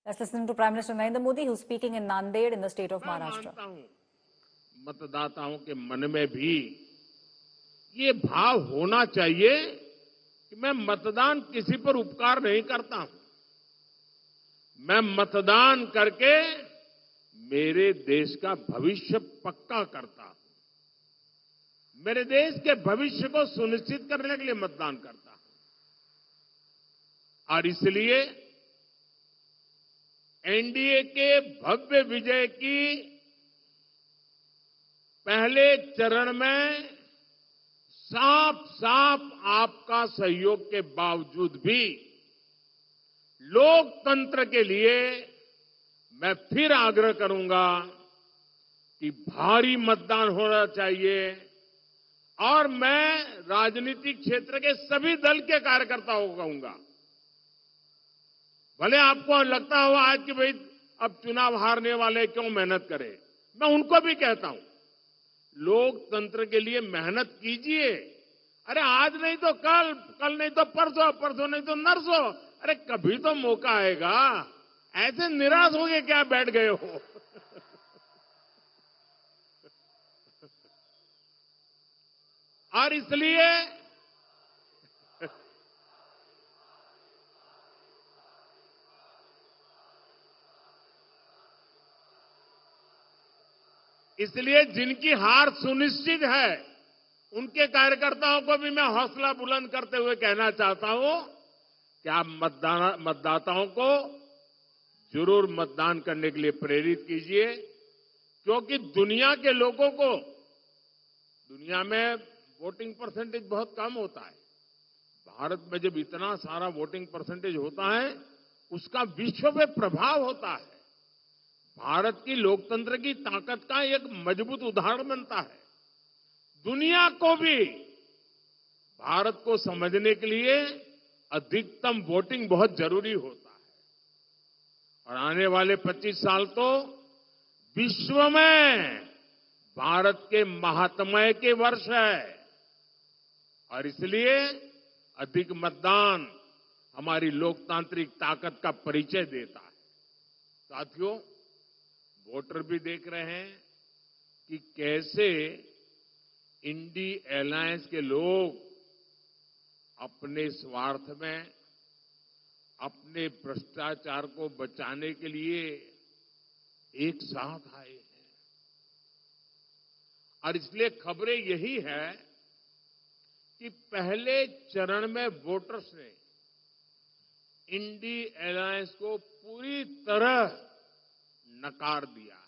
Let's listen to Prime Minister Narendra Modi, who's speaking in Nanded in the state of मैं Maharashtra. मानता हूं मतदाताओं के मन में भी ये भाव होना चाहिए कि मैं मतदान किसी पर उपकार नहीं करता हूं। मैं मतदान करके मेरे देश का भविष्य पक्का करता हूं। मेरे देश के भविष्य को सुनिश्चित करने के लिए मतदान करता हूं। और इसलिए एनडीए के भव्य विजय की पहले चरण में साफ साफ आपका सहयोग के बावजूद भी लोकतंत्र के लिए मैं फिर आग्रह करूंगा कि भारी मतदान होना चाहिए। और मैं राजनीतिक क्षेत्र के सभी दल के कार्यकर्ताओं को कहूंगा, भले आपको लगता हो आज कि भाई अब चुनाव हारने वाले क्यों मेहनत करें, मैं उनको भी कहता हूं लोकतंत्र के लिए मेहनत कीजिए। अरे आज नहीं तो कल, कल नहीं तो परसों, परसों नहीं तो नरसों, अरे कभी तो मौका आएगा। ऐसे निराश हो गए क्या बैठ गए हो? और इसलिए जिनकी हार सुनिश्चित है उनके कार्यकर्ताओं को भी मैं हौसला बुलंद करते हुए कहना चाहता हूं कि आप मतदाताओं को जरूर मतदान करने के लिए प्रेरित कीजिए। क्योंकि दुनिया के लोगों को, दुनिया में वोटिंग परसेंटेज बहुत कम होता है। भारत में जब इतना सारा वोटिंग परसेंटेज होता है उसका विश्व में प्रभाव होता है। भारत की लोकतंत्र की ताकत का एक मजबूत उदाहरण बनता है। दुनिया को भी भारत को समझने के लिए अधिकतम वोटिंग बहुत जरूरी होता है। और आने वाले 25 साल तो विश्व में भारत के महात्म्य के वर्ष है। और इसलिए अधिक मतदान हमारी लोकतांत्रिक ताकत का परिचय देता है। साथियों, वोटर भी देख रहे हैं कि कैसे इंडी अलायंस के लोग अपने स्वार्थ में, अपने भ्रष्टाचार को बचाने के लिए एक साथ आए हैं। और इसलिए खबरें यही है कि पहले चरण में वोटर्स ने इंडी अलायंस को पूरी तरह नकार दिया है।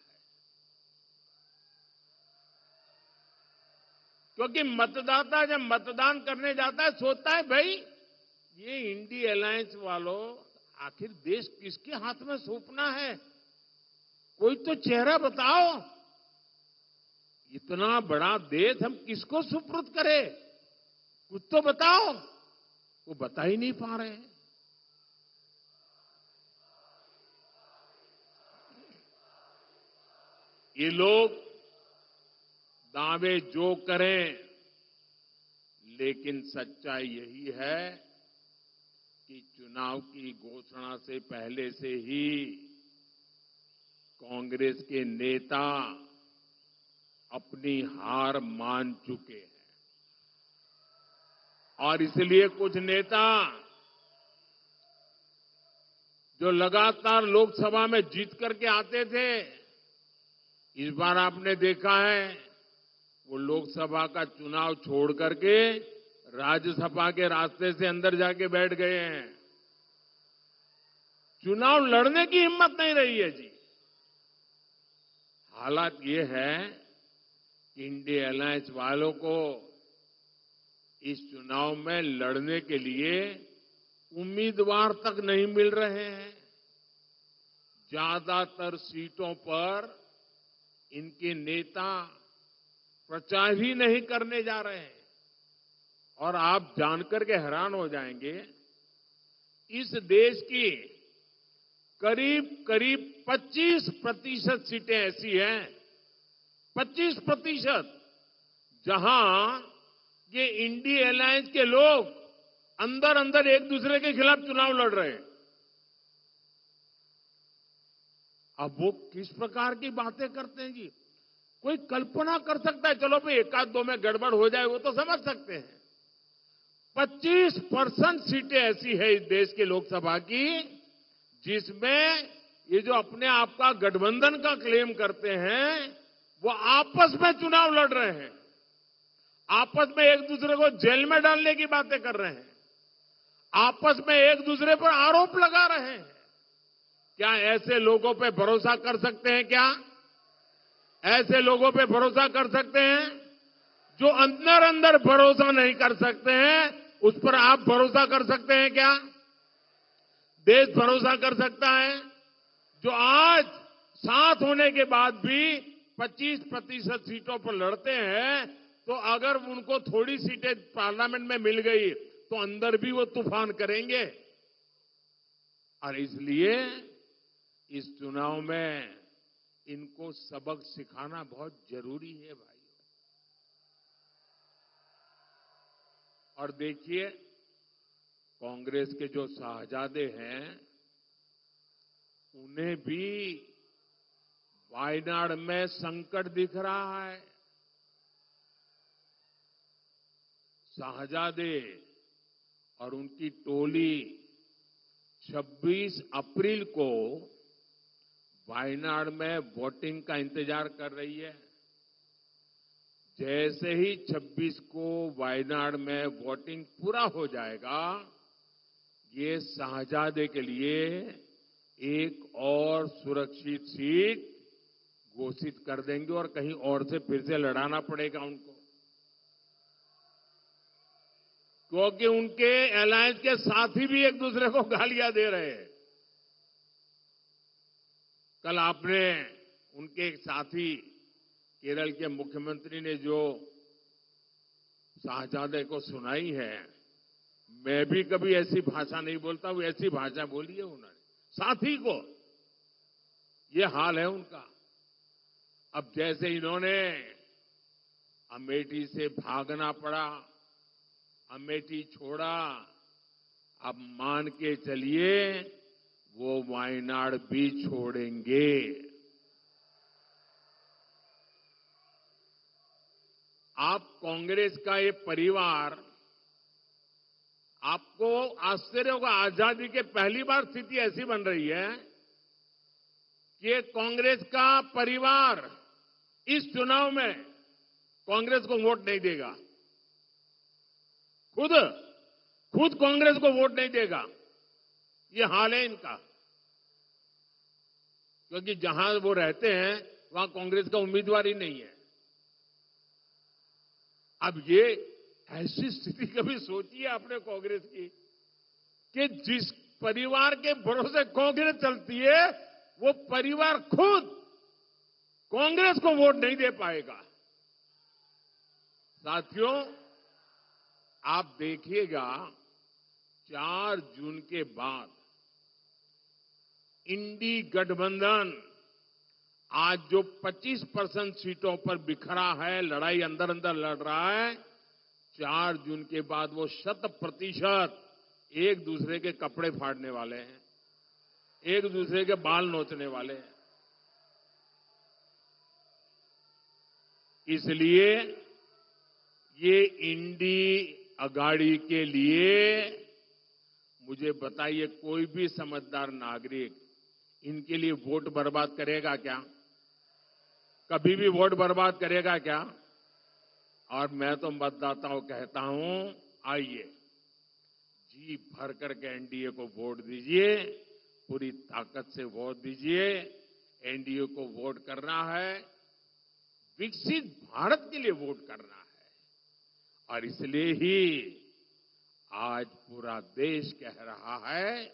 क्योंकि मतदाता जब मतदान करने जाता है सोचता है भाई ये इंडी अलायंस वालों आखिर देश किसके हाथ में सौंपना है, कोई तो चेहरा बताओ। इतना बड़ा देश हम किसको सुपुर्द करें, कुछ तो बताओ। वो बता ही नहीं पा रहे हैं। ये लोग दावे जो करें, लेकिन सच्चाई यही है कि चुनाव की घोषणा से पहले से ही कांग्रेस के नेता अपनी हार मान चुके हैं। और इसलिए कुछ नेता जो लगातार लोकसभा में जीत करके आते थे, इस बार आपने देखा है वो लोकसभा का चुनाव छोड़ करके राज्यसभा के रास्ते से अंदर जाके बैठ गए हैं। चुनाव लड़ने की हिम्मत नहीं रही है जी। हालात ये है कि इंडिया अलायंस वालों को इस चुनाव में लड़ने के लिए उम्मीदवार तक नहीं मिल रहे हैं। ज्यादातर सीटों पर इनके नेता प्रचार ही नहीं करने जा रहे हैं। और आप जानकर के हैरान हो जाएंगे, इस देश की करीब करीब 25% सीटें ऐसी हैं, 25%, जहां ये इंडी अलायंस के लोग अंदर अंदर एक दूसरे के खिलाफ चुनाव लड़ रहे हैं। अब वो किस प्रकार की बातें करते हैं जी। कोई कल्पना कर सकता है, चलो भाई एक आध दो में गड़बड़ हो जाए वो तो समझ सकते हैं। 25% सीटें ऐसी है इस देश की लोकसभा की जिसमें ये जो अपने आप का गठबंधन का क्लेम करते हैं वो आपस में चुनाव लड़ रहे हैं, आपस में एक दूसरे को जेल में डालने की बातें कर रहे हैं, आपस में एक दूसरे पर आरोप लगा रहे हैं। क्या ऐसे लोगों पे भरोसा कर सकते हैं? क्या ऐसे लोगों पे भरोसा कर सकते हैं? जो अंदर अंदर भरोसा नहीं कर सकते हैं उस पर आप भरोसा कर सकते हैं क्या? देश भरोसा कर सकता है? जो आज साथ होने के बाद भी 25% सीटों पर लड़ते हैं, तो अगर उनको थोड़ी सीटें पार्लियामेंट में मिल गई तो अंदर भी वो तूफान करेंगे। और इसलिए इस चुनाव में इनको सबक सिखाना बहुत जरूरी है भाई। और देखिए, कांग्रेस के जो शाहजादे हैं उन्हें भी वायनाड में संकट दिख रहा है। शाहजादे और उनकी टोली 26 अप्रैल को वायनाड में वोटिंग का इंतजार कर रही है। जैसे ही 26 को वायनाड में वोटिंग पूरा हो जाएगा, ये शाहजादे के लिए एक और सुरक्षित सीट घोषित कर देंगे और कहीं और से फिर से लड़ाना पड़ेगा उनको, क्योंकि उनके अलायंस के साथी भी एक दूसरे को गालियां दे रहे हैं। कल आपने उनके एक साथी केरल के मुख्यमंत्री ने जो शाहजादे को सुनाई है, मैं भी कभी ऐसी भाषा नहीं बोलता हूं, ऐसी भाषा बोली है उन्होंने साथी को। ये हाल है उनका। अब जैसे इन्होंने अमेठी से भागना पड़ा, अमेठी छोड़ा, अब मान के चलिए वो वायनाड भी छोड़ेंगे। आप कांग्रेस का ये परिवार, आपको आश्चर्य होगा, आजादी के पहली बार स्थिति ऐसी बन रही है कि कांग्रेस का परिवार इस चुनाव में कांग्रेस को वोट नहीं देगा। खुद कांग्रेस को वोट नहीं देगा। ये हाल है इनका, क्योंकि जहां वो रहते हैं वहां कांग्रेस का उम्मीदवार ही नहीं है। अब ये ऐसी स्थिति कभी सोचिए आपने कांग्रेस की कि जिस परिवार के भरोसे कांग्रेस चलती है वो परिवार खुद कांग्रेस को वोट नहीं दे पाएगा। साथियों, आप देखिएगा 4 जून के बाद इंडी गठबंधन आज जो 25% सीटों पर बिखरा है, लड़ाई अंदर अंदर लड़ रहा है, 4 जून के बाद वो 100% एक दूसरे के कपड़े फाड़ने वाले हैं, एक दूसरे के बाल नोचने वाले हैं। इसलिए ये इंडी अगाड़ी के लिए मुझे बताइए, कोई भी समझदार नागरिक इनके लिए वोट बर्बाद करेगा क्या? कभी भी वोट बर्बाद करेगा क्या? और मैं तो मतदाताओं को कहता हूं, आइए जी भर करके एनडीए को वोट दीजिए, पूरी ताकत से वोट दीजिए। एनडीए को वोट करना है, विकसित भारत के लिए वोट करना है। और इसलिए ही आज पूरा देश कह रहा है,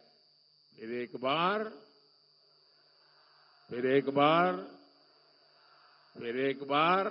फिर एक बार फिर एक बार